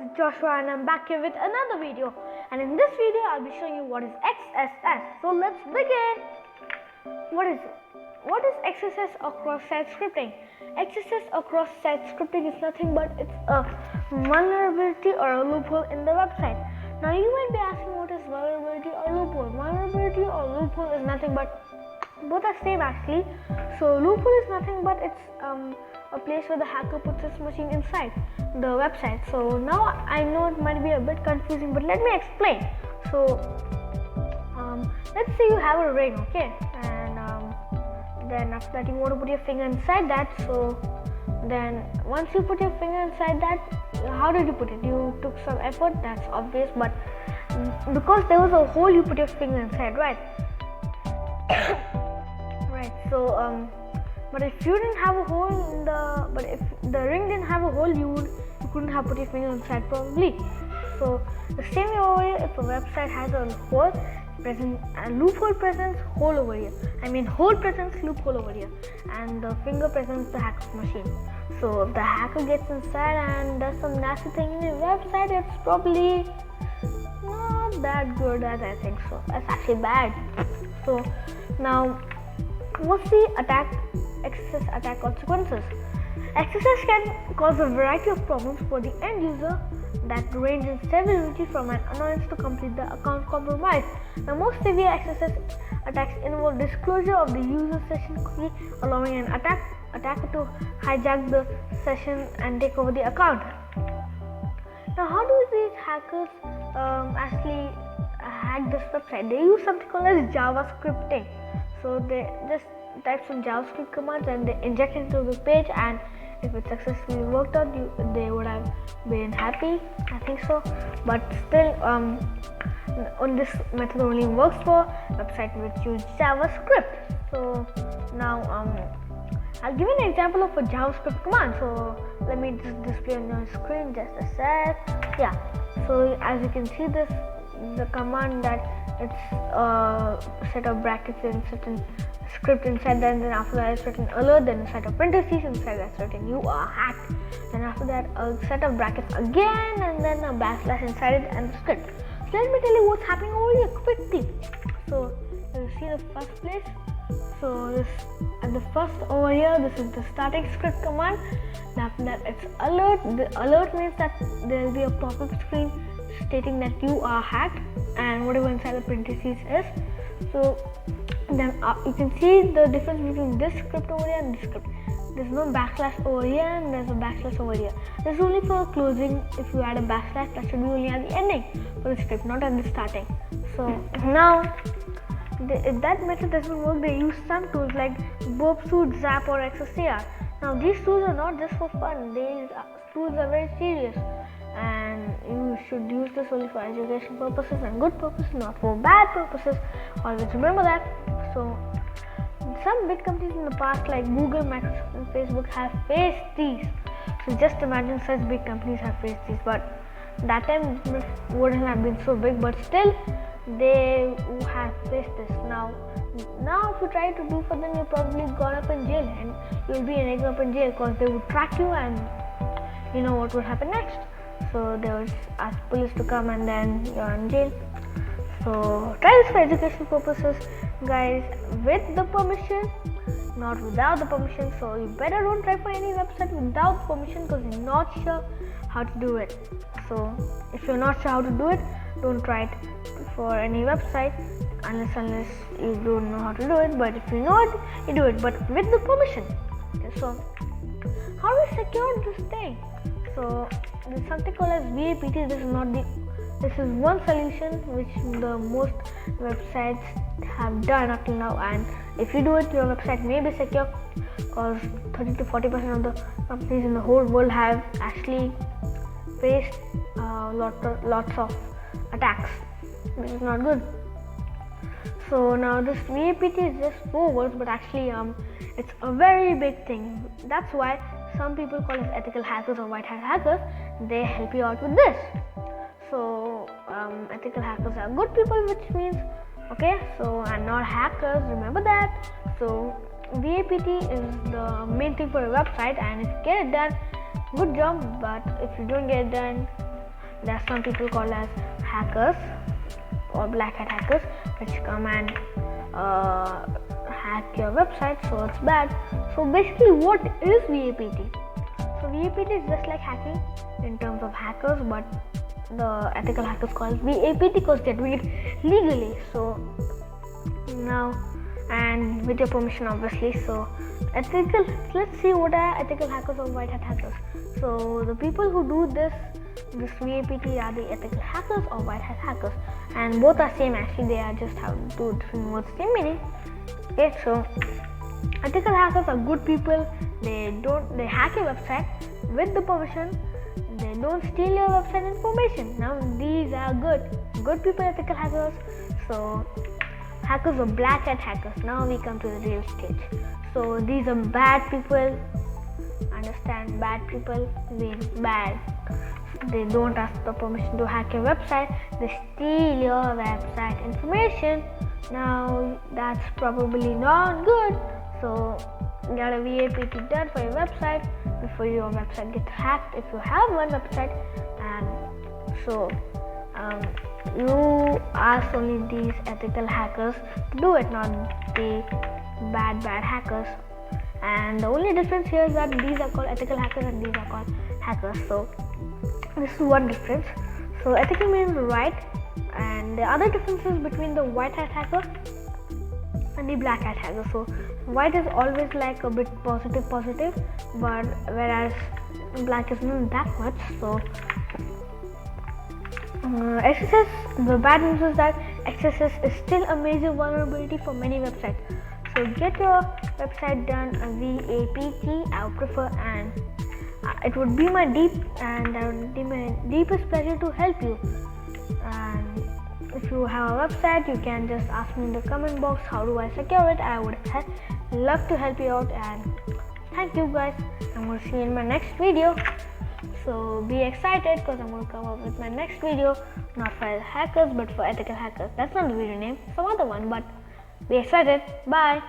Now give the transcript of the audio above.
is Joshua and I'm back here with another video, and in this video I'll be showing you what is XSS. So let's begin. What is XSS or cross-site scripting? XSS or cross-site scripting is nothing but it's a vulnerability or a loophole in the website. Now you might be asking, what is vulnerability or loophole? Vulnerability or loophole is nothing but both are same actually. So loophole is nothing but it's a place where the hacker puts his machine inside the website. So now I know it might be a bit confusing, but let me explain. So let's say you have a ring, okay, and then after that you want to put your finger inside that. So then once you put your finger inside that, how did you put it? You took some effort, that's obvious, but because there was a hole, you put your finger inside, right? Right. So but if you didn't have a hole if the ring didn't have a hole, you couldn't have put your finger inside probably. So the same way over here, if a website has a hole present, a loophole presents hole over here. I mean hole presents loophole over here, and the finger presents the hacker's machine. So if the hacker gets inside and does some nasty thing in your website, it's probably not that good as I think so. That's actually bad. So now, what's the XSS attack consequences? XSS can cause a variety of problems for the end user that range in severity from an annoyance to complete the account compromise. The most severe XSS attacks involve disclosure of the user session key, allowing an attacker to hijack the session and take over the account. Now, how do these hackers actually hack this website? They use something called as JavaScripting. So they just type some JavaScript commands and they inject into the page, and if it successfully worked out, they would have been happy, I think so. But still, on this method only works for websites which use JavaScript. So now I'll give you an example of a JavaScript command. So let me just display on your screen just a sec. Yeah, so as you can see, this the command that it's a set of brackets and certain script inside that, and then after that a certain alert, then a set of parentheses inside that certain you are hacked, then after that a set of brackets again, and then a backslash inside it and the script. So let me tell you what's happening over here quickly. So you see the first place. So this at the first over here, this is the static script command. And after that it's alert. The alert means that there will be a pop-up screen stating that you are hacked and whatever inside the parentheses is. So then you can see the difference between this script over here and this script. There's no backslash over here and there's a backslash over here. This is only for closing. If you add a backslash, that should be only at the ending for the script, not at the starting. So now, if that method doesn't work, they use some tools like VAPT, Zap or XSS. Now these tools are not just for fun. These tools are very serious, and you should use this only for education purposes and good purposes, not for bad purposes. Always remember that. So some big companies in the past like Google, Microsoft and Facebook have faced these. So just imagine such big companies have faced these, but that time wouldn't have been so big, but still they have faced this. Now if you try to do for them, you're probably gone up in jail, and you'll be ending up in jail because they would track you, and you know what would happen next. So they would ask police to come, and then you're in jail. So try this for educational purposes, guys, with the permission, not without the permission. So you better don't try for any website without permission, because you're not sure how to do it. So if you're not sure how to do it, don't try it for any website unless you don't know how to do it. But if you know it, you do it, but with the permission. Okay, so how do we secure this thing? So there's something called as VAPT. This is one solution which the most websites have done up till now, and if you do it, your website may be secure, because 30 to 40% of the companies in the whole world have actually faced lots of attacks, which is not good. So now this VAPT is just 4 words, but actually it's a very big thing. That's why some people call it ethical hackers or white hat hackers. They help you out with this. So ethical hackers are good people, which means and not hackers, remember that. So VAPT is the main thing for a website, and if you get it done, good job. But if you don't get it done, there are some people called as hackers or black hat hackers, which come and hack your website, so it's bad. So basically, what is VAPT? So VAPT is just like hacking in terms of hackers, but the ethical hackers call it VAPT because they're doing it legally. So now, and with your permission obviously. So ethical, let's see what are ethical hackers or white hat hackers. So the people who do this VAPT are the ethical hackers or white hat hackers, and both are same actually. They are just have two different words, same meaning. Okay, so ethical hackers are good people. They hack your website with the permission. They don't steal your website information. Now these are good people, ethical hackers. So hackers are black hat hackers. Now we come to the real stage. So these are bad people. Understand, bad people mean bad. They don't ask the permission to hack your website. They steal your website information. Now that's probably not good. So get a VAPT done for your website before your website gets hacked if you have one website. And so you ask only these ethical hackers to do it, not the bad hackers. And the only difference here is that these are called ethical hackers and these are called hackers. So this is one difference. So ethical means right, and the other differences between the white hat hacker and the black hat hacker. So white is always like a bit positive, but whereas black is not that much. So XSS, the bad news is that XSS is still a major vulnerability for many websites. So get your website done a VAPT, I would prefer, and it would be my deepest pleasure to help you. And if you have a website, you can just ask me in the comment box how do I secure it. I would love to help you out, and thank you guys. I'm going to see you in my next video. So be excited because I'm going to come up with my next video, not for hackers but for ethical hackers. That's not the video name, some other one, but be excited. Bye.